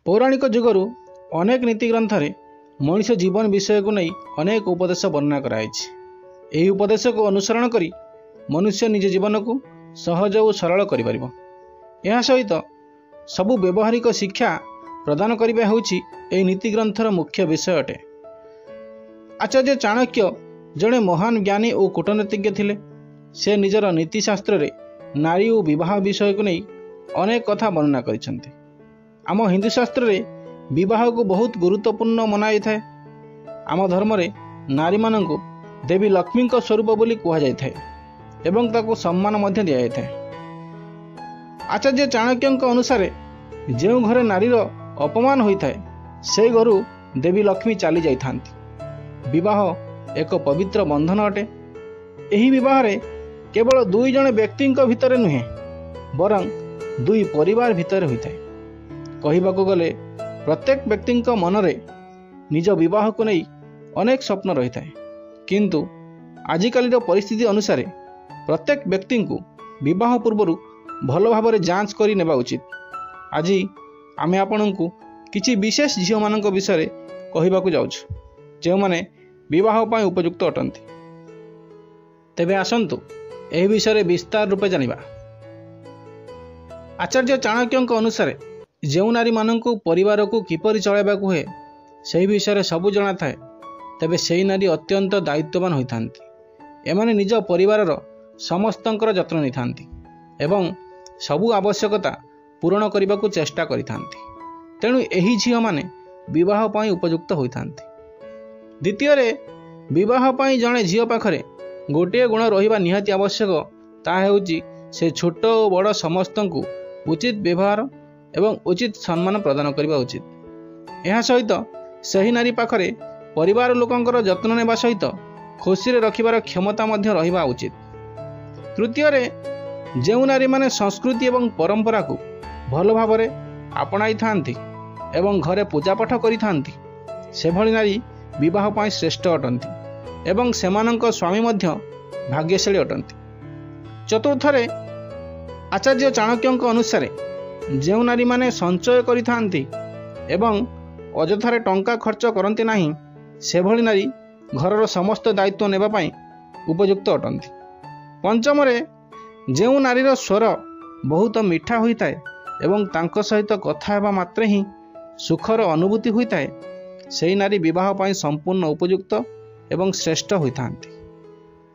पौराणिक जुगरू अनेक नीति ग्रंथ मनुष्य जीवन विषय को नहीं अनेक उपदेश वर्णना कराई। यही उपदेश को अनुसरण करी मनुष्य निज जीवन को सहज और सरल कर सहित सबु व्यवहारिक शिक्षा प्रदान करने होची नीति ग्रंथर मुख्य विषय अटे। आचार्य चाणक्य जड़े महान ज्ञानी और कूटनीतिज्ञ थिले। से निजर नीतिशास्त्र रे नारी और विवाह विषय को नहीं अनेक कथा वर्णना करिसेंते। आम हिंदू शास्त्र रे विवाह को बहुत गुरुत्वपूर्ण मनाई थाए। आम धर्म रे नारी मानंको देवी लक्ष्मी स्वरूप बोली कहा जाय थाए एवं ताको सम्मान मध्य दिया जाय थाए। आचार्य चाणक्य अनुसार जो घरे नारीर अपमान होता है से घरू देवी लक्ष्मी चली जाइथांती। विवाह एक पवित्र बंधन अटे। यही विवाह रे केवल दुई जन व्यक्ति भितर नुहे बरं दुई परिवार भितर होता है। कहबाकू गले प्रत्येक व्यक्ति मनरे निज विवाह को नहीं अनेक स्वप्न रही है, किंतु आजिकाली परिस्थिति अनुसार प्रत्येक व्यक्ति को विवाह पूर्व भल भाव जांच कर नेबा उचित। आज आमे आपण को किछि विशेष झील मान विषय कहबाकू जाउछु जो माने विवाह पाई उपयुक्त अटंती। तेबे आसंतु एही विषय विस्तार रूपे जानिबा। आचार्य चाणक्य अनुसार जो नारी मानंकु परिवार को किपरि चलाइबाकू हुए से विषय सबू जना थाए, तेबे सेही नारी अत्यंत दायित्ववान होइथांती। एमाने निज परिवारर समस्तंकर जत्न निथांती एवं सबू आवश्यकता पूरण करने को चेष्टा करिथांती। तेणु एही झील माने विवाह पाई उपयुक्त होइथांती। द्वितीय रे विवाह पाई जड़े झील पाखरे गोटे गुण रहिबा निहाती आवश्यक, ताहा हेउची से छोट और बड़ समस्त को उचित व्यवहार एवं उचित सम्मान प्रदान करबा उचित। यह सहित सही नारी पाखरे परिवार लोकंकर जत्न नेबा सहित खुशी रे रखिबार क्षमता मध्य रहिबा उचित। तृतीय रे जो नारी माने संस्कृति एवं परंपरा को भल भाव आपणाई थांती एवं घरे पूजा पाठ करि थांती से भली नारी विवाह पाई श्रेष्ठ अटंती एवं सेमानंक स्वामी मध्य भाग्यशाली अटंती। चतुर्थ रे आचार्य चाणक्य अनुसार जो नारी माने संचय करि थांती एवं अजथारे टंका खर्च करती नहीं से भली नारी घरर समस्त दायित्व नेबा पाई उपयुक्त अटंती। पंचम रे जो नारीर स्वर बहुत मीठा होता है एवं तांको सहित कथा हेबा मात्रे ही सुखर अनुभूति होता है सेही नारी विवाह पाई संपूर्ण उपयुक्त एवं श्रेष्ठ होइथांती।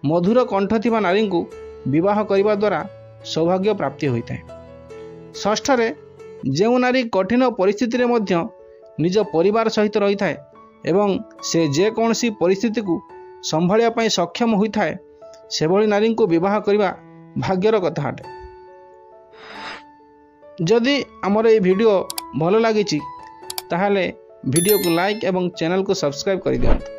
मधुर कंठ थिबा नारी को विवाह करने द्वारा सौभाग्य प्राप्ति होता है। षष्ठ रे जो नारी कठिन परिस्थिति रे मध्य निज परिवार सहित रही थाए एवं से जे कौनसी परिस्थिति को संभालिया पाई सक्षम होता है से भली नारी को विवाह करने भाग्यर कथा अटे। जदि आमर ये वीडियो भल लगी ताहले वीडियो को लाइक एवं चैनल को सब्सक्राइब कर दियंतु।